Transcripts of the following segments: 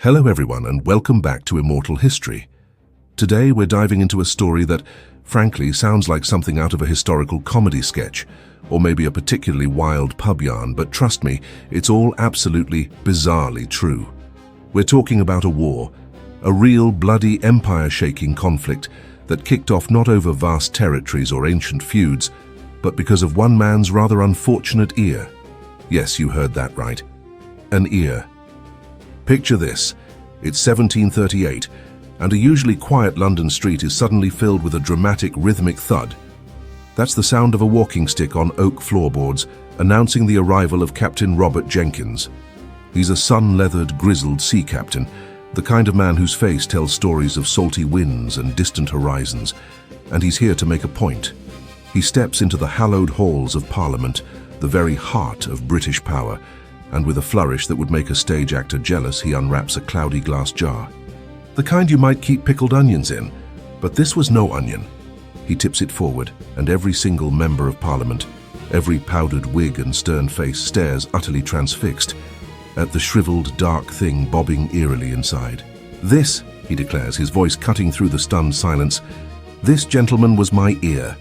Hello everyone and welcome back to Immortal History. Today we're diving into a story that, frankly, sounds like something out of a historical comedy sketch, or maybe a particularly wild pub yarn, but trust me, it's all absolutely bizarrely true. We're talking about a war, a real bloody empire-shaking conflict that kicked off not over vast territories or ancient feuds, but because of one man's rather unfortunate ear. Yes, you heard that right. An ear. Picture this. It's 1738, and a usually quiet London street is suddenly filled with a dramatic rhythmic thud. That's the sound of a walking stick on oak floorboards, announcing the arrival of Captain Robert Jenkins. He's a sun-leathered, grizzled sea captain, the kind of man whose face tells stories of salty winds and distant horizons, and he's here to make a point. He steps into the hallowed halls of Parliament, the very heart of British power, and with a flourish that would make a stage actor jealous, he unwraps a cloudy glass jar. The kind you might keep pickled onions in, but this was no onion. He tips it forward, and every single member of Parliament, every powdered wig and stern face stares utterly transfixed at the shriveled, dark thing bobbing eerily inside. "This," he declares, his voice cutting through the stunned silence, "this, gentleman, was my ear."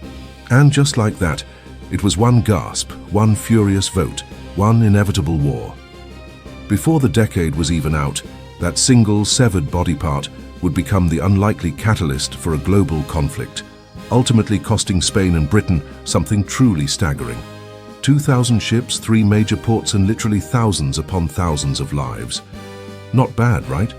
And just like that, it was one gasp, one furious vote, one inevitable war. Before the decade was even out, that single severed body part would become the unlikely catalyst for a global conflict, ultimately costing Spain and Britain something truly staggering. 2,000 ships, 3 major ports, and literally thousands upon thousands of lives. Not bad, right?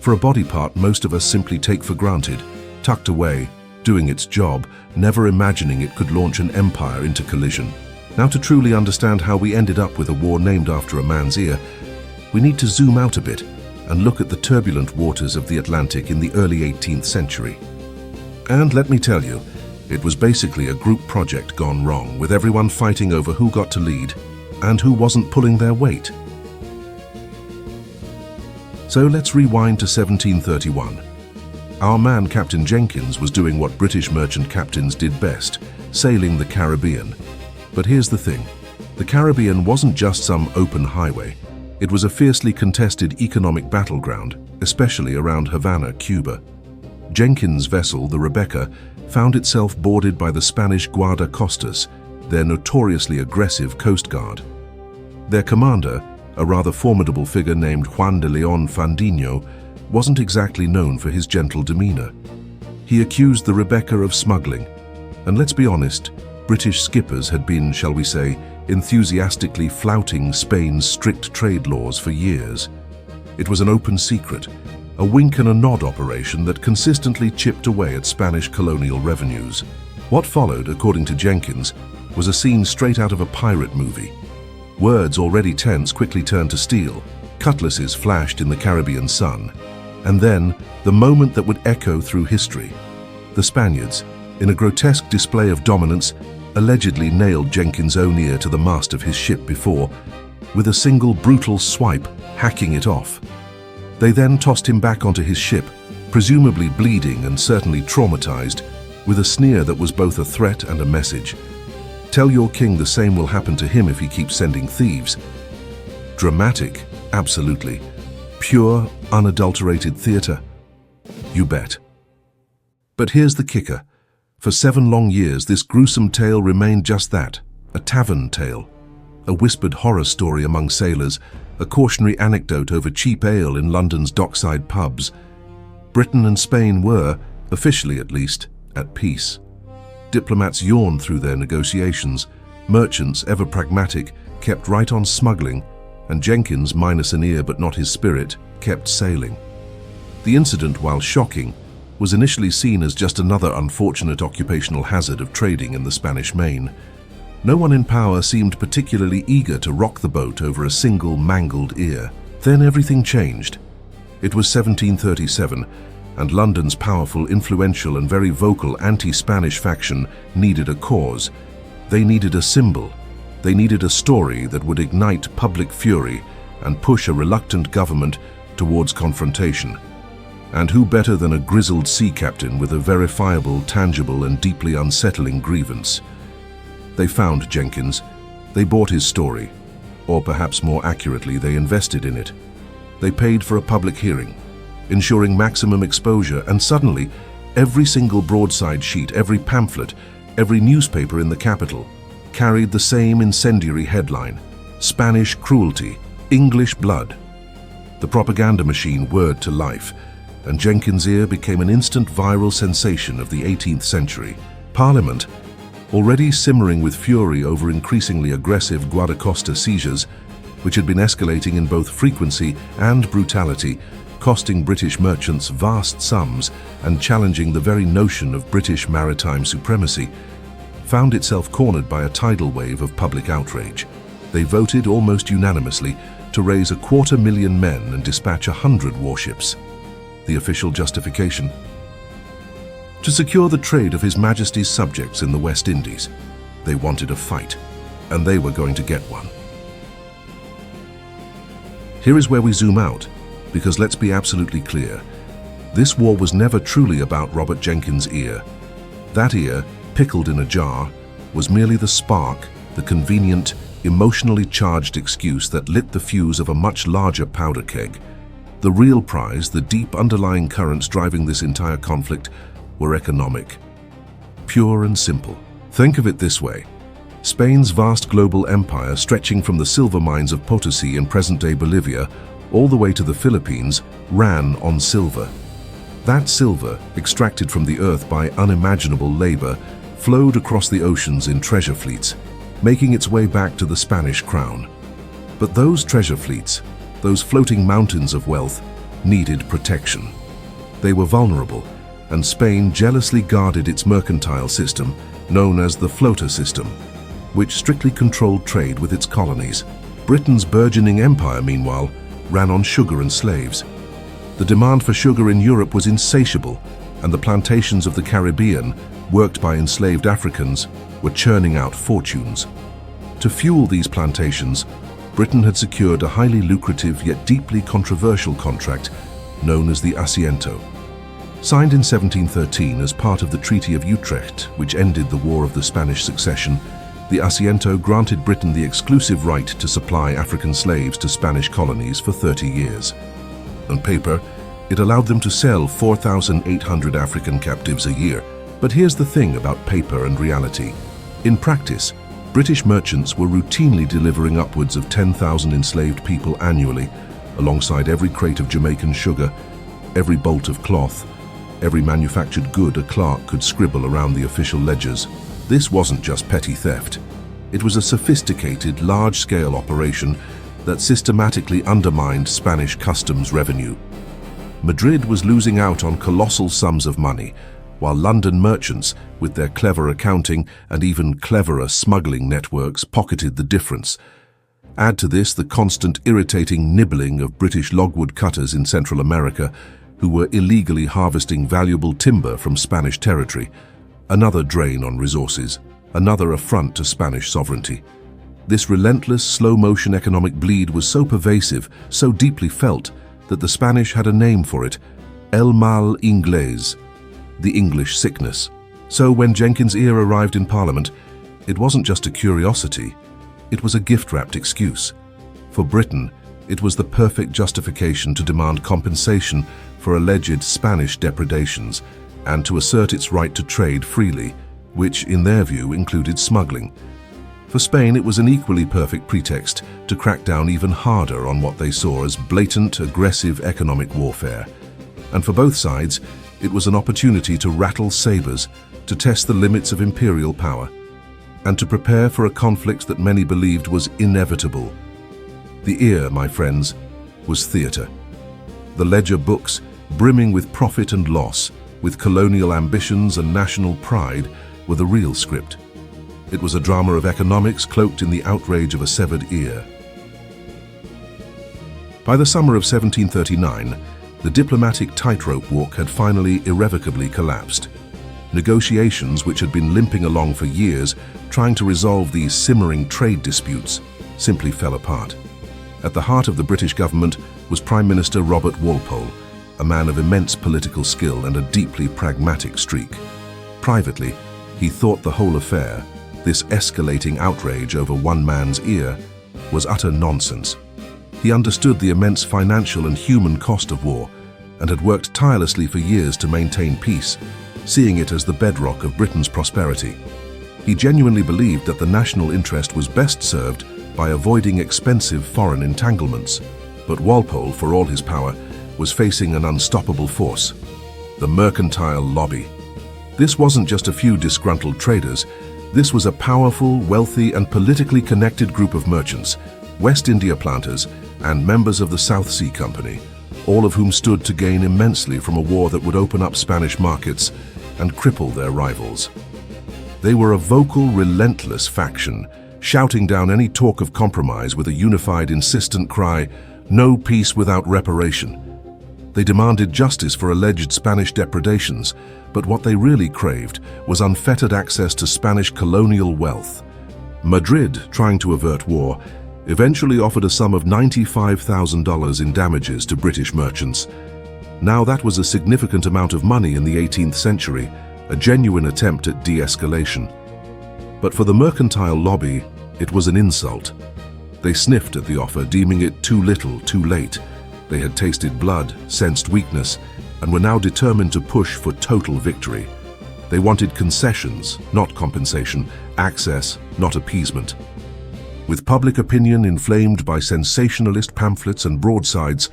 For a body part most of us simply take for granted, tucked away, doing its job, never imagining it could launch an empire into collision. Now, to truly understand how we ended up with a war named after a man's ear, we need to zoom out a bit and look at the turbulent waters of the Atlantic in the early 18th century. And let me tell you, it was basically a group project gone wrong, with everyone fighting over who got to lead and who wasn't pulling their weight. So let's rewind to 1731. Our man Captain Jenkins was doing what British merchant captains did best, sailing the Caribbean. But here's the thing, the Caribbean wasn't just some open highway. It was a fiercely contested economic battleground, especially around Havana, Cuba. Jenkins' vessel, the Rebecca, found itself boarded by the Spanish guardacostas, their notoriously aggressive coast guard. Their commander, a rather formidable figure named Juan de Leon Fandino, wasn't exactly known for his gentle demeanor. He accused the Rebecca of smuggling, and let's be honest, British skippers had been, shall we say, enthusiastically flouting Spain's strict trade laws for years. It was an open secret, a wink and a nod operation that consistently chipped away at Spanish colonial revenues. What followed, according to Jenkins, was a scene straight out of a pirate movie. Words already tense quickly turned to steel, cutlasses flashed in the Caribbean sun, and then the moment that would echo through history. The Spaniards, in a grotesque display of dominance, allegedly nailed Jenkins' own ear to the mast of his ship before, with a single brutal swipe, hacking it off. They then tossed him back onto his ship, presumably bleeding and certainly traumatized, with a sneer that was both a threat and a message. Tell your king the same will happen to him if he keeps sending thieves. Dramatic, absolutely. Pure, unadulterated theater. You bet. But here's the kicker. For 7 long years, this gruesome tale remained just that, a tavern tale. A whispered horror story among sailors, a cautionary anecdote over cheap ale in London's dockside pubs. Britain and Spain were, officially at least, at peace. Diplomats yawned through their negotiations. Merchants, ever pragmatic, kept right on smuggling, and Jenkins, minus an ear but not his spirit, kept sailing. The incident, while shocking, was initially seen as just another unfortunate occupational hazard of trading in the Spanish Main. No one in power seemed particularly eager to rock the boat over a single mangled ear. Then everything changed. It was 1737, and London's powerful, influential, and very vocal anti-Spanish faction needed a cause. They needed a symbol. They needed a story that would ignite public fury and push a reluctant government towards confrontation. And who better than a grizzled sea captain with a verifiable, tangible, and deeply unsettling grievance? They found Jenkins. They bought his story. Or perhaps more accurately, they invested in it. They paid for a public hearing, ensuring maximum exposure, and suddenly, every single broadside sheet, every pamphlet, every newspaper in the capital carried the same incendiary headline: Spanish cruelty, English blood. The propaganda machine whirred to life, and Jenkins Ear became an instant viral sensation of the 18th century. Parliament, already simmering with fury over increasingly aggressive Guadacosta seizures, which had been escalating in both frequency and brutality, costing British merchants vast sums and challenging the very notion of British maritime supremacy, found itself cornered by a tidal wave of public outrage. They voted almost unanimously to raise 250,000 men and dispatch 100 warships. The official justification? To secure the trade of His Majesty's subjects in the West Indies. They wanted a fight, and they were going to get one. Here is where we zoom out, because let's be absolutely clear. This war was never truly about Robert Jenkins' ear. That ear, pickled in a jar, was merely the spark, the convenient, emotionally charged excuse that lit the fuse of a much larger powder keg. The real prize, the deep underlying currents driving this entire conflict, were economic. Pure and simple. Think of it this way. Spain's vast global empire, stretching from the silver mines of Potosi in present-day Bolivia all the way to the Philippines, ran on silver. That silver, extracted from the earth by unimaginable labor, flowed across the oceans in treasure fleets, making its way back to the Spanish crown. But those treasure fleets, those floating mountains of wealth, needed protection. They were vulnerable, and Spain jealously guarded its mercantile system, known as the floater system, which strictly controlled trade with its colonies. Britain's burgeoning empire, meanwhile, ran on sugar and slaves. The demand for sugar in Europe was insatiable, and the plantations of the Caribbean, worked by enslaved Africans, were churning out fortunes. To fuel these plantations, Britain had secured a highly lucrative yet deeply controversial contract known as the Asiento. Signed in 1713 as part of the Treaty of Utrecht, which ended the War of the Spanish Succession, the Asiento granted Britain the exclusive right to supply African slaves to Spanish colonies for 30 years. On paper, it allowed them to sell 4,800 African captives a year. But here's the thing about paper and reality. In practice, British merchants were routinely delivering upwards of 10,000 enslaved people annually, alongside every crate of Jamaican sugar, every bolt of cloth, every manufactured good a clerk could scribble around the official ledgers. This wasn't just petty theft. It was a sophisticated, large-scale operation that systematically undermined Spanish customs revenue. Madrid was losing out on colossal sums of money, while London merchants, with their clever accounting and even cleverer smuggling networks, pocketed the difference. Add to this the constant irritating nibbling of British logwood cutters in Central America, who were illegally harvesting valuable timber from Spanish territory. Another drain on resources, another affront to Spanish sovereignty. This relentless, slow-motion economic bleed was so pervasive, so deeply felt, that the Spanish had a name for it: el mal inglés, the English sickness. So when Jenkins' Ear arrived in Parliament, it wasn't just a curiosity, it was a gift-wrapped excuse. For Britain, it was the perfect justification to demand compensation for alleged Spanish depredations and to assert its right to trade freely, which, in their view, included smuggling. For Spain, it was an equally perfect pretext to crack down even harder on what they saw as blatant, aggressive economic warfare. And for both sides, it was an opportunity to rattle sabers, to test the limits of imperial power, and to prepare for a conflict that many believed was inevitable. The ear, my friends, was theatre. The ledger books, brimming with profit and loss, with colonial ambitions and national pride, were the real script. It was a drama of economics cloaked in the outrage of a severed ear. By the summer of 1739, the diplomatic tightrope walk had finally irrevocably collapsed. Negotiations, which had been limping along for years, trying to resolve these simmering trade disputes, simply fell apart. At the heart of the British government was Prime Minister Robert Walpole, a man of immense political skill and a deeply pragmatic streak. Privately, he thought the whole affair, this escalating outrage over one man's ear, was utter nonsense. He understood the immense financial and human cost of war and had worked tirelessly for years to maintain peace, seeing it as the bedrock of Britain's prosperity. He genuinely believed that the national interest was best served by avoiding expensive foreign entanglements. But Walpole, for all his power, was facing an unstoppable force: the mercantile lobby. This wasn't just a few disgruntled traders. This was a powerful, wealthy, and politically connected group of merchants, West India planters, and members of the South Sea Company, all of whom stood to gain immensely from a war that would open up Spanish markets and cripple their rivals. They were a vocal, relentless faction, shouting down any talk of compromise with a unified, insistent cry, "No peace without reparation." They demanded justice for alleged Spanish depredations, but what they really craved was unfettered access to Spanish colonial wealth. Madrid, trying to avert war, eventually offered a sum of $95,000 in damages to British merchants. Now that was a significant amount of money in the 18th century, a genuine attempt at de-escalation. But for the mercantile lobby, it was an insult. They sniffed at the offer, deeming it too little, too late. They had tasted blood, sensed weakness, and were now determined to push for total victory. They wanted concessions, not compensation, access, not appeasement. With public opinion inflamed by sensationalist pamphlets and broadsides,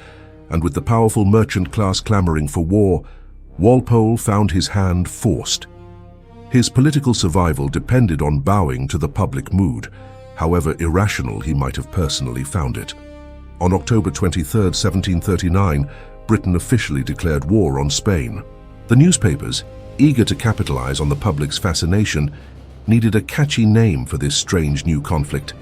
and with the powerful merchant class clamoring for war, Walpole found his hand forced. His political survival depended on bowing to the public mood, however irrational he might have personally found it. On October 23, 1739, Britain officially declared war on Spain. The newspapers, eager to capitalize on the public's fascination, needed a catchy name for this strange new conflict.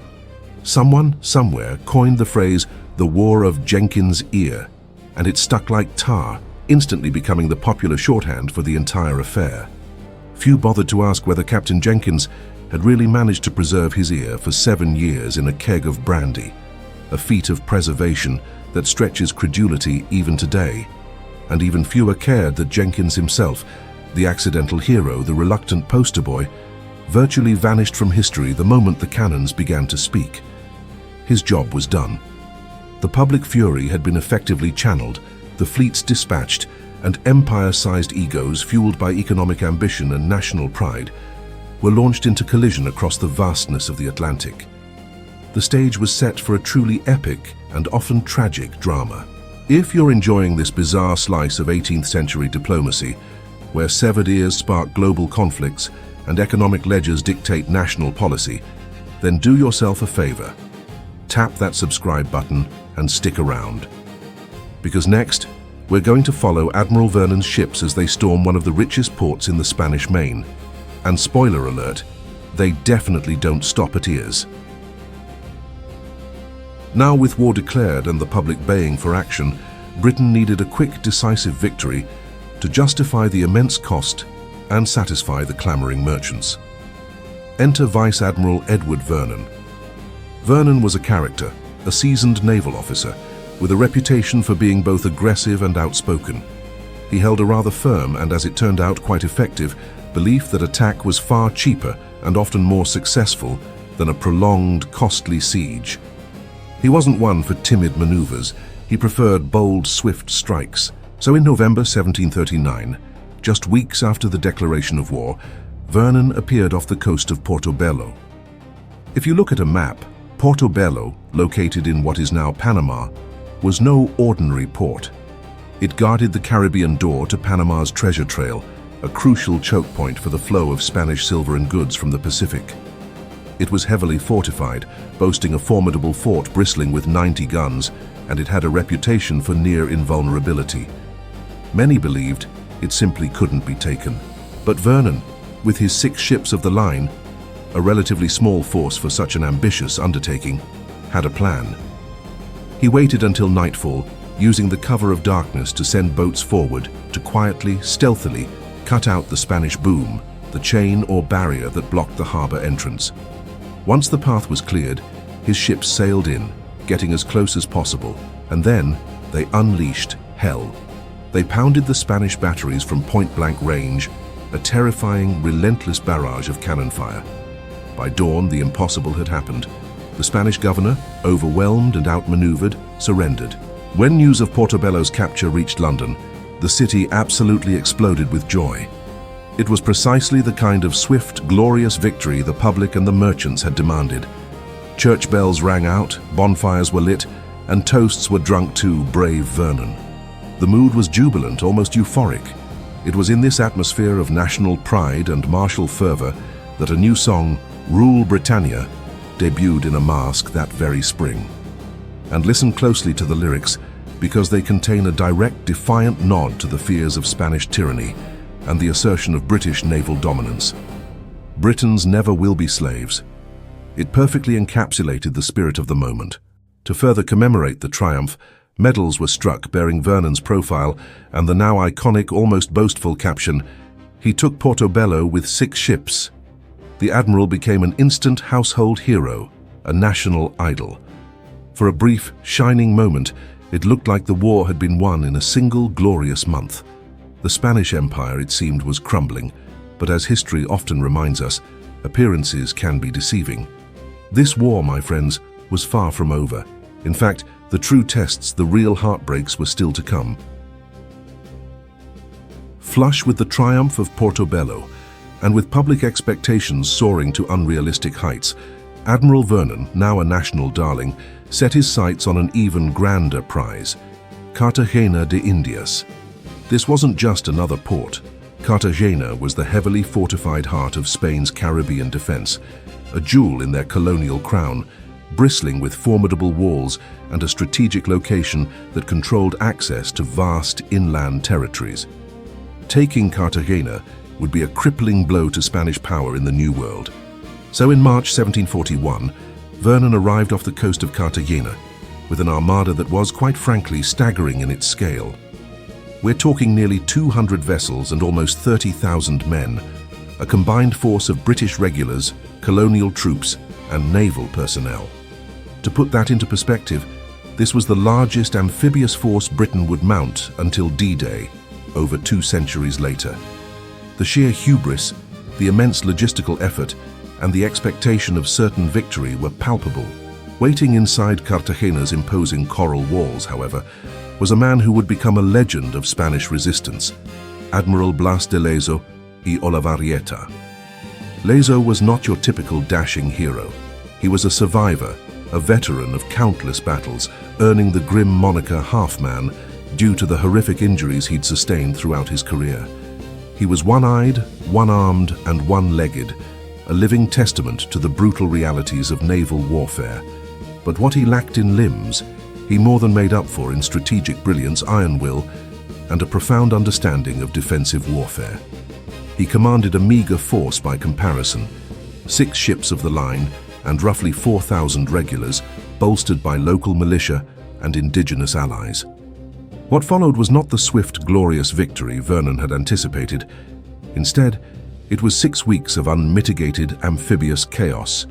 Someone, somewhere, coined the phrase, "the War of Jenkins Ear," and it stuck like tar, instantly becoming the popular shorthand for the entire affair. Few bothered to ask whether Captain Jenkins had really managed to preserve his ear for 7 years in a keg of brandy, a feat of preservation that stretches credulity even today. And even fewer cared that Jenkins himself, the accidental hero, the reluctant poster boy, virtually vanished from history the moment the cannons began to speak. His job was done. The public fury had been effectively channeled, the fleets dispatched, and empire-sized egos fueled by economic ambition and national pride were launched into collision across the vastness of the Atlantic. The stage was set for a truly epic and often tragic drama. If you're enjoying this bizarre slice of 18th century diplomacy, where severed ears spark global conflicts and economic ledgers dictate national policy, then do yourself a favor. Tap that subscribe button and stick around. Because next, we're going to follow Admiral Vernon's ships as they storm one of the richest ports in the Spanish Main. And spoiler alert, they definitely don't stop at ears. Now with war declared and the public baying for action, Britain needed a quick, decisive victory to justify the immense cost and satisfy the clamoring merchants. Enter Vice Admiral Edward Vernon. Vernon was a character, a seasoned naval officer, with a reputation for being both aggressive and outspoken. He held a rather firm and, as it turned out, quite effective belief that attack was far cheaper and often more successful than a prolonged, costly siege. He wasn't one for timid maneuvers. He preferred bold, swift strikes. So in November 1739, just weeks after the declaration of war, Vernon appeared off the coast of Porto Bello. If you look at a map, Porto Bello, located in what is now Panama, was no ordinary port. It guarded the Caribbean door to Panama's treasure trail, a crucial choke point for the flow of Spanish silver and goods from the Pacific. It was heavily fortified, boasting a formidable fort bristling with 90 guns, and it had a reputation for near invulnerability. Many believed it simply couldn't be taken. But Vernon, with his 6 ships of the line, a relatively small force for such an ambitious undertaking, had a plan. He waited until nightfall, using the cover of darkness to send boats forward to quietly, stealthily cut out the Spanish boom, the chain or barrier that blocked the harbor entrance. Once the path was cleared, his ships sailed in, getting as close as possible, and then they unleashed hell. They pounded the Spanish batteries from point-blank range, a terrifying, relentless barrage of cannon fire. By dawn, the impossible had happened. The Spanish governor, overwhelmed and outmaneuvered, surrendered. When news of Portobello's capture reached London, the city absolutely exploded with joy. It was precisely the kind of swift, glorious victory the public and the merchants had demanded. Church bells rang out, bonfires were lit, and toasts were drunk to brave Vernon. The mood was jubilant, almost euphoric. It was in this atmosphere of national pride and martial fervor that a new song, Rule Britannia, debuted in a masque that very spring. And listen closely to the lyrics, because they contain a direct, defiant nod to the fears of Spanish tyranny and the assertion of British naval dominance. Britons never will be slaves. It perfectly encapsulated the spirit of the moment. To further commemorate the triumph, medals were struck bearing Vernon's profile and the now iconic, almost boastful caption, "He took Portobello with 6 ships." The admiral became an instant household hero, a national idol. For a brief, shining moment, it looked like the war had been won in a single glorious month. The Spanish Empire, it seemed, was crumbling, but as history often reminds us, appearances can be deceiving. This war, my friends, was far from over. In fact, the true tests, the real heartbreaks, were still to come. Flush with the triumph of Portobello, and with public expectations soaring to unrealistic heights, Admiral Vernon, now a national darling, set his sights on an even grander prize, Cartagena de Indias. This wasn't just another port. Cartagena was the heavily fortified heart of Spain's Caribbean defense, a jewel in their colonial crown, bristling with formidable walls and a strategic location that controlled access to vast inland territories. Taking Cartagena would be a crippling blow to Spanish power in the New World. So in March 1741, Vernon arrived off the coast of Cartagena with an armada that was, quite frankly, staggering in its scale. We're talking nearly 200 vessels and almost 30,000 men, a combined force of British regulars, colonial troops, and naval personnel. To put that into perspective, this was the largest amphibious force Britain would mount until D-Day, over 2 centuries later. The sheer hubris, the immense logistical effort, and the expectation of certain victory were palpable. Waiting inside Cartagena's imposing coral walls, however, was a man who would become a legend of Spanish resistance, Admiral Blas de Lezo y Olavarrieta. Lezo was not your typical dashing hero. He was a survivor, a veteran of countless battles, earning the grim moniker Half-Man due to the horrific injuries he'd sustained throughout his career. He was one-eyed, one-armed, and one-legged, a living testament to the brutal realities of naval warfare. But what he lacked in limbs, he more than made up for in strategic brilliance, iron will, and a profound understanding of defensive warfare. He commanded a meager force by comparison, 6 ships of the line and roughly 4,000 regulars, bolstered by local militia and indigenous allies. What followed was not the swift, glorious victory Vernon had anticipated. Instead, it was 6 weeks of unmitigated amphibious chaos.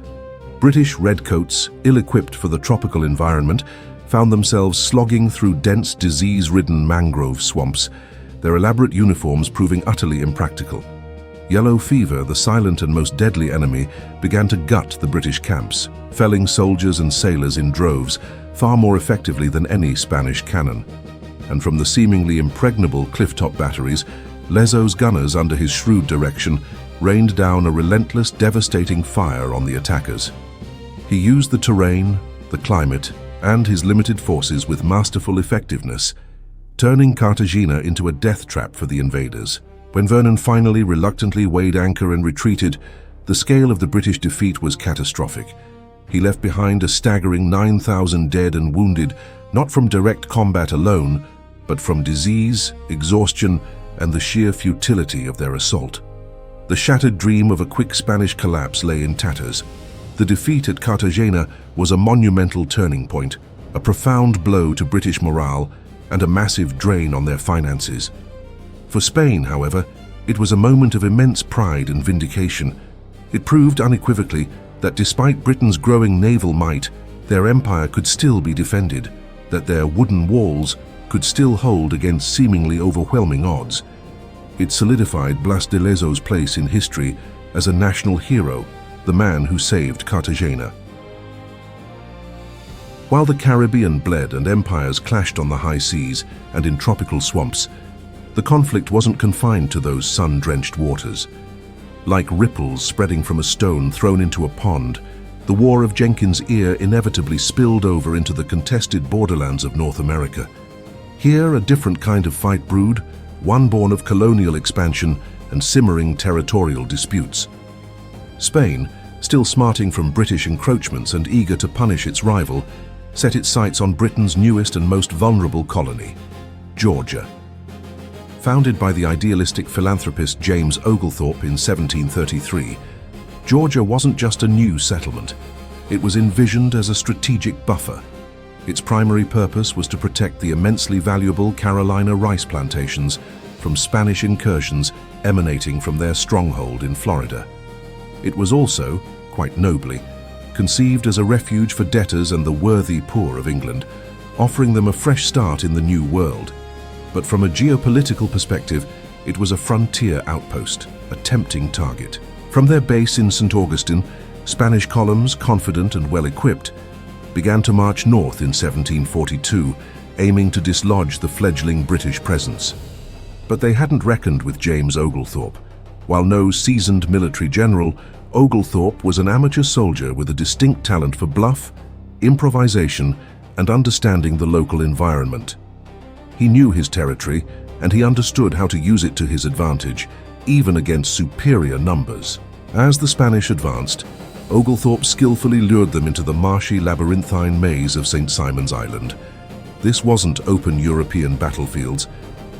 British redcoats, ill-equipped for the tropical environment, found themselves slogging through dense, disease-ridden mangrove swamps, their elaborate uniforms proving utterly impractical. Yellow fever, the silent and most deadly enemy, began to gut the British camps, felling soldiers and sailors in droves, far more effectively than any Spanish cannon. And from the seemingly impregnable cliff-top batteries, Lezo's gunners, under his shrewd direction, rained down a relentless, devastating fire on the attackers. He used the terrain, the climate, and his limited forces with masterful effectiveness, turning Cartagena into a death trap for the invaders. When Vernon finally reluctantly weighed anchor and retreated, the scale of the British defeat was catastrophic. He left behind a staggering 9,000 dead and wounded, not from direct combat alone, but from disease, exhaustion, and the sheer futility of their assault. The shattered dream of a quick Spanish collapse lay in tatters. The defeat at Cartagena was a monumental turning point, a profound blow to British morale, and a massive drain on their finances. For Spain, however, it was a moment of immense pride and vindication. It proved unequivocally that despite Britain's growing naval might, their empire could still be defended, that their wooden walls could still hold against seemingly overwhelming odds. It solidified Blas de Lezo's place in history as a national hero, the man who saved Cartagena. While the Caribbean bled and empires clashed on the high seas and in tropical swamps, the conflict wasn't confined to those sun-drenched waters. Like ripples spreading from a stone thrown into a pond, the War of Jenkins Ear inevitably spilled over into the contested borderlands of North America. Here, a different kind of fight brewed, one born of colonial expansion and simmering territorial disputes. Spain, still smarting from British encroachments and eager to punish its rival, set its sights on Britain's newest and most vulnerable colony, Georgia. Founded by the idealistic philanthropist James Oglethorpe in 1733, Georgia wasn't just a new settlement. It was envisioned as a strategic buffer. Its primary purpose was to protect the immensely valuable Carolina rice plantations from Spanish incursions emanating from their stronghold in Florida. It was also, quite nobly, conceived as a refuge for debtors and the worthy poor of England, offering them a fresh start in the New World. But from a geopolitical perspective, it was a frontier outpost, a tempting target. From their base in St. Augustine, Spanish columns, confident and well-equipped, began to march north in 1742, aiming to dislodge the fledgling British presence. But they hadn't reckoned with James Oglethorpe. While no seasoned military general, Oglethorpe was an amateur soldier with a distinct talent for bluff, improvisation, and understanding the local environment. He knew his territory, and he understood how to use it to his advantage, even against superior numbers. As the Spanish advanced, Oglethorpe skillfully lured them into the marshy labyrinthine maze of St. Simon's Island. This wasn't open European battlefields.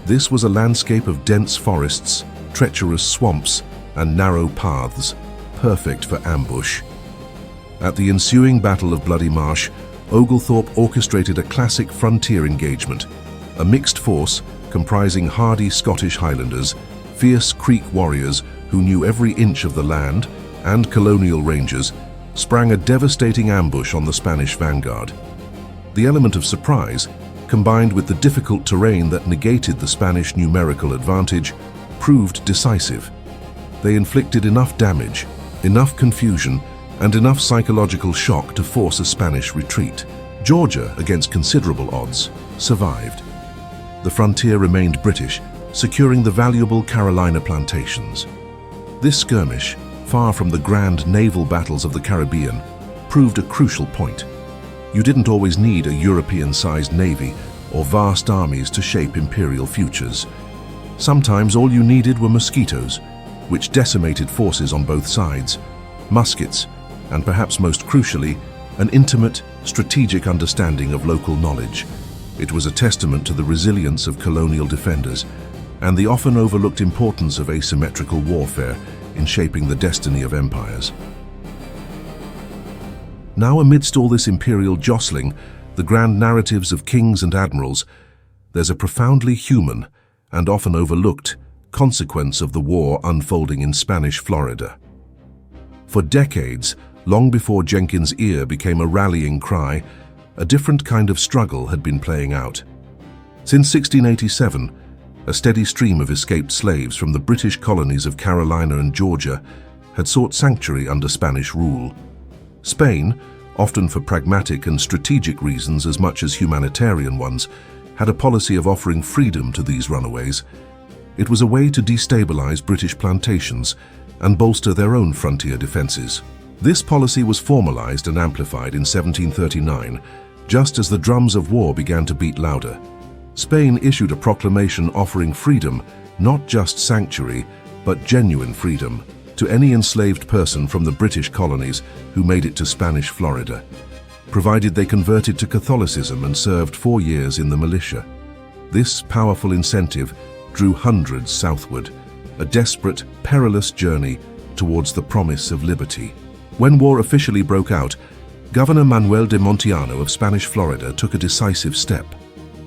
This was a landscape of dense forests, treacherous swamps, and narrow paths, perfect for ambush. At the ensuing Battle of Bloody Marsh, Oglethorpe orchestrated a classic frontier engagement. A mixed force comprising hardy Scottish Highlanders, fierce Creek warriors who knew every inch of the land, and colonial rangers, sprang a devastating ambush on the Spanish vanguard. The element of surprise, combined with the difficult terrain that negated the Spanish numerical advantage, proved decisive. They inflicted enough damage, enough confusion, and enough psychological shock to force a Spanish retreat. Georgia, against considerable odds, survived. The frontier remained British, securing the valuable Carolina plantations. This skirmish, far from the grand naval battles of the Caribbean, proved a crucial point. You didn't always need a European-sized navy or vast armies to shape imperial futures. Sometimes all you needed were mosquitoes, which decimated forces on both sides, muskets, and perhaps most crucially, an intimate, strategic understanding of local knowledge. It was a testament to the resilience of colonial defenders and the often overlooked importance of asymmetrical warfare in shaping the destiny of empires. Now, amidst all this imperial jostling, the grand narratives of kings and admirals, there's a profoundly human and often overlooked consequence of the war unfolding in Spanish Florida. For decades, long before Jenkins Ear became a rallying cry, a different kind of struggle had been playing out. Since 1687, a steady stream of escaped slaves from the British colonies of Carolina and Georgia had sought sanctuary under Spanish rule. Spain, often for pragmatic and strategic reasons as much as humanitarian ones, had a policy of offering freedom to these runaways. It was a way to destabilize British plantations and bolster their own frontier defenses. This policy was formalized and amplified in 1739, just as the drums of war began to beat louder. Spain issued a proclamation offering freedom, not just sanctuary, but genuine freedom, to any enslaved person from the British colonies who made it to Spanish Florida, provided they converted to Catholicism and served 4 years in the militia. This powerful incentive drew hundreds southward, a desperate, perilous journey towards the promise of liberty. When war officially broke out, Governor Manuel de Montiano of Spanish Florida took a decisive step.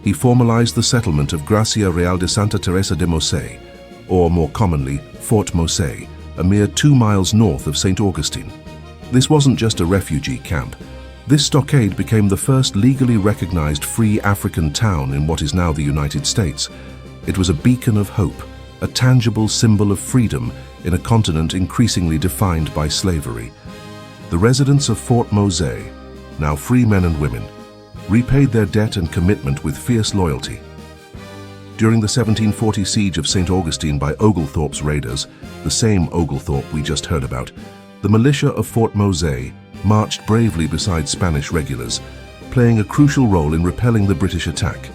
He formalized the settlement of Gracia Real de Santa Teresa de Mosé, or more commonly, Fort Mosé, a mere 2 miles north of St. Augustine. This wasn't just a refugee camp. This stockade became the first legally recognized free African town in what is now the United States. It was a beacon of hope, a tangible symbol of freedom in a continent increasingly defined by slavery. The residents of Fort Mosé, now free men and women, repaid their debt and commitment with fierce loyalty. During the 1740 siege of St. Augustine by Oglethorpe's raiders, the same Oglethorpe we just heard about, the militia of Fort Mose marched bravely beside Spanish regulars, playing a crucial role in repelling the British attack.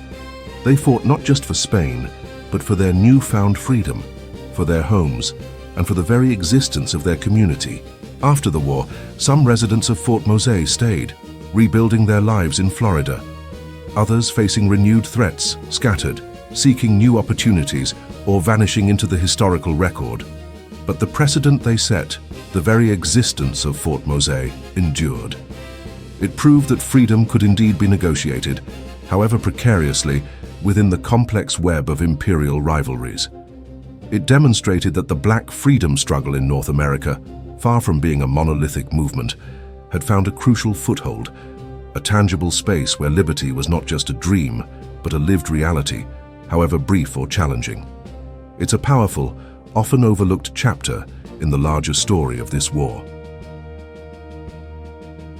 They fought not just for Spain, but for their newfound freedom, for their homes, and for the very existence of their community. After the war, some residents of Fort Mose stayed, rebuilding their lives in Florida. Others, facing renewed threats, scattered, seeking new opportunities or vanishing into the historical record. But the precedent they set, the very existence of Fort Mose, endured. It proved that freedom could indeed be negotiated, however precariously, within the complex web of imperial rivalries. It demonstrated that the Black freedom struggle in North America, far from being a monolithic movement, had found a crucial foothold, a tangible space where liberty was not just a dream, but a lived reality, however brief or challenging. It's a powerful, often overlooked chapter in the larger story of this war.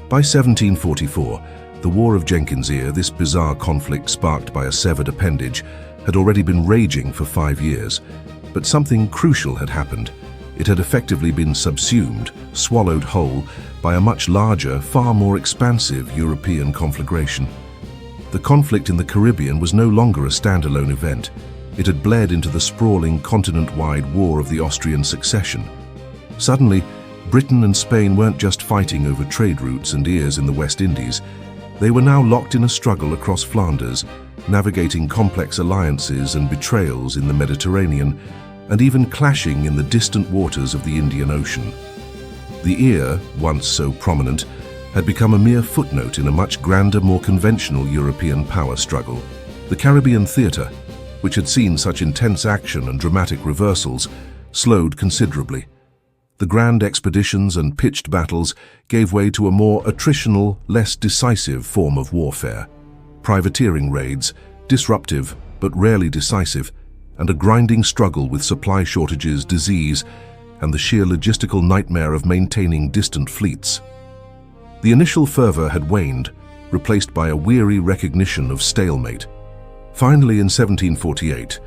By 1744, the War of Jenkins Ear, this bizarre conflict sparked by a severed appendage, had already been raging for 5 years. But something crucial had happened. It had effectively been subsumed, swallowed whole, by a much larger, far more expansive European conflagration. The conflict in the Caribbean was no longer a standalone event. It had bled into the sprawling, continent-wide War of the Austrian Succession. Suddenly, Britain and Spain weren't just fighting over trade routes and ears in the West Indies. They were now locked in a struggle across Flanders, navigating complex alliances and betrayals in the Mediterranean, and even clashing in the distant waters of the Indian Ocean. The ear, once so prominent, had become a mere footnote in a much grander, more conventional European power struggle. The Caribbean theatre, which had seen such intense action and dramatic reversals, slowed considerably. The grand expeditions and pitched battles gave way to a more attritional, less decisive form of warfare. Privateering raids, disruptive but rarely decisive, and a grinding struggle with supply shortages, disease, and the sheer logistical nightmare of maintaining distant fleets. The initial fervor had waned, replaced by a weary recognition of stalemate. Finally, in 1748,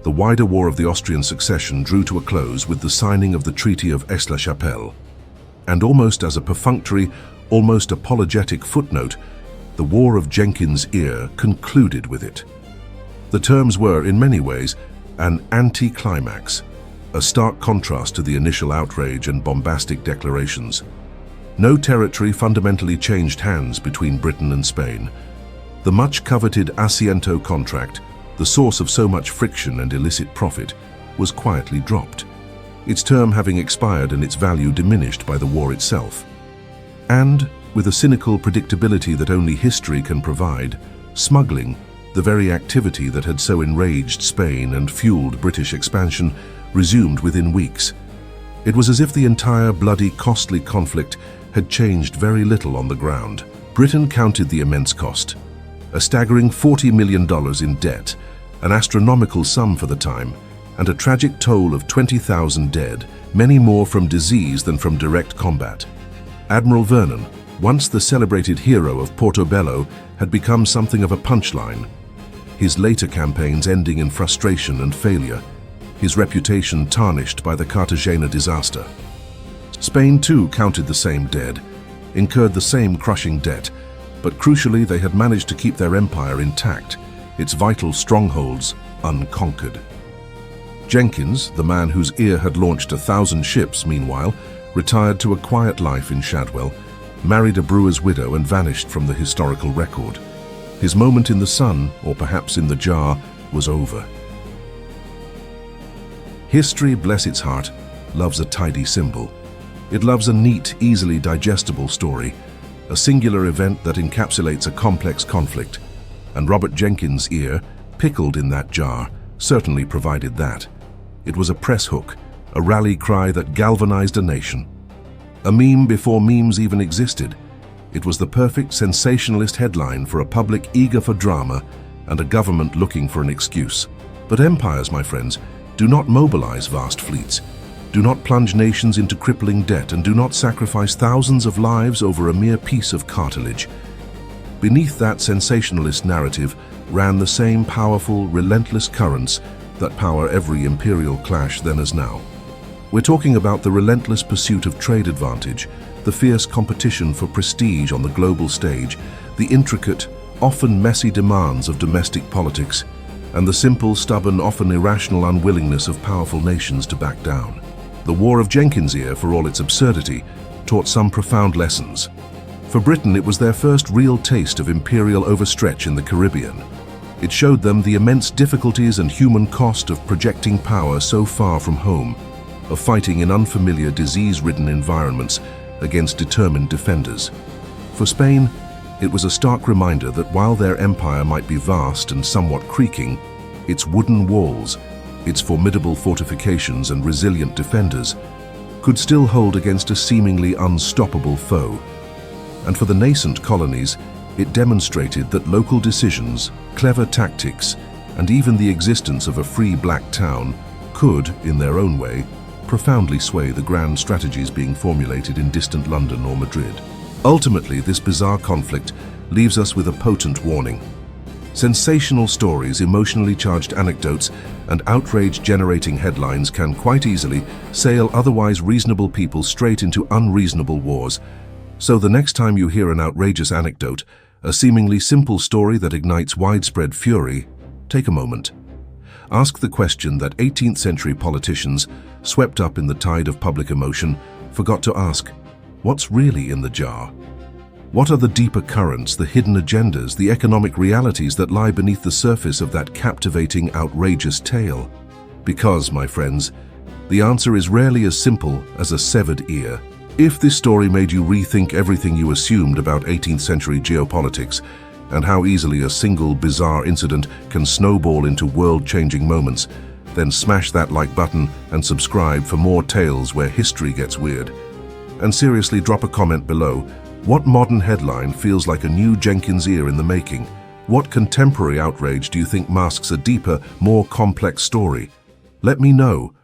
the wider War of the Austrian Succession drew to a close with the signing of the Treaty of Aix-la-Chapelle. And almost as a perfunctory, almost apologetic footnote, the War of Jenkins Ear concluded with it. The terms were, in many ways, an anti-climax, a stark contrast to the initial outrage and bombastic declarations. No territory fundamentally changed hands between Britain and Spain. The much-coveted Asiento contract, the source of so much friction and illicit profit, was quietly dropped, its term having expired and its value diminished by the war itself. And, with a cynical predictability that only history can provide, smuggling, the very activity that had so enraged Spain and fueled British expansion, resumed within weeks. It was as if the entire bloody, costly conflict had changed very little on the ground. Britain counted the immense cost. A staggering $40 million in debt, an astronomical sum for the time, and a tragic toll of 20,000 dead, many more from disease than from direct combat. Admiral Vernon, once the celebrated hero of Porto Bello, had become something of a punchline. His later campaigns ending in frustration and failure, his reputation tarnished by the Cartagena disaster. Spain too counted the same dead, incurred the same crushing debt, but crucially they had managed to keep their empire intact, its vital strongholds unconquered. Jenkins, the man whose ear had launched 1,000 ships, meanwhile, retired to a quiet life in Shadwell, married a brewer's widow and vanished from the historical record. His moment in the sun, or perhaps in the jar, was over. History, bless its heart, loves a tidy symbol. It loves a neat, easily digestible story, a singular event that encapsulates a complex conflict. And Robert Jenkins' ear, pickled in that jar, certainly provided that. It was a press hook, a rally cry that galvanized a nation. A meme before memes even existed. It was the perfect sensationalist headline for a public eager for drama and a government looking for an excuse. But empires, my friends, do not mobilize vast fleets. Do not plunge nations into crippling debt, and do not sacrifice thousands of lives over a mere piece of cartilage. Beneath that sensationalist narrative ran the same powerful, relentless currents that power every imperial clash then as now. We're talking about the relentless pursuit of trade advantage, the fierce competition for prestige on the global stage, the intricate, often messy demands of domestic politics, and the simple, stubborn, often irrational unwillingness of powerful nations to back down. The War of Jenkins Ear, for all its absurdity, taught some profound lessons. For Britain, it was their first real taste of imperial overstretch in the Caribbean. It showed them the immense difficulties and human cost of projecting power so far from home, of fighting in unfamiliar, disease-ridden environments against determined defenders. For Spain, it was a stark reminder that while their empire might be vast and somewhat creaking, its wooden walls, its formidable fortifications and resilient defenders could still hold against a seemingly unstoppable foe. And for the nascent colonies, it demonstrated that local decisions, clever tactics, and even the existence of a free black town could, in their own way, profoundly sway the grand strategies being formulated in distant London or Madrid. Ultimately, this bizarre conflict leaves us with a potent warning. Sensational stories, emotionally charged anecdotes, and outrage-generating headlines can quite easily sail otherwise reasonable people straight into unreasonable wars. So the next time you hear an outrageous anecdote, a seemingly simple story that ignites widespread fury, take a moment. Ask the question that 18th century politicians, swept up in the tide of public emotion, forgot to ask: what's really in the jar? What are the deeper currents, the hidden agendas, the economic realities that lie beneath the surface of that captivating, outrageous tale? Because, my friends, the answer is rarely as simple as a severed ear. If this story made you rethink everything you assumed about 18th century geopolitics, and how easily a single bizarre incident can snowball into world-changing moments, then smash that like button and subscribe for more tales where history gets weird. And seriously, drop a comment below. What modern headline feels like a new Jenkins Ear in the making? What contemporary outrage do you think masks a deeper, more complex story? Let me know.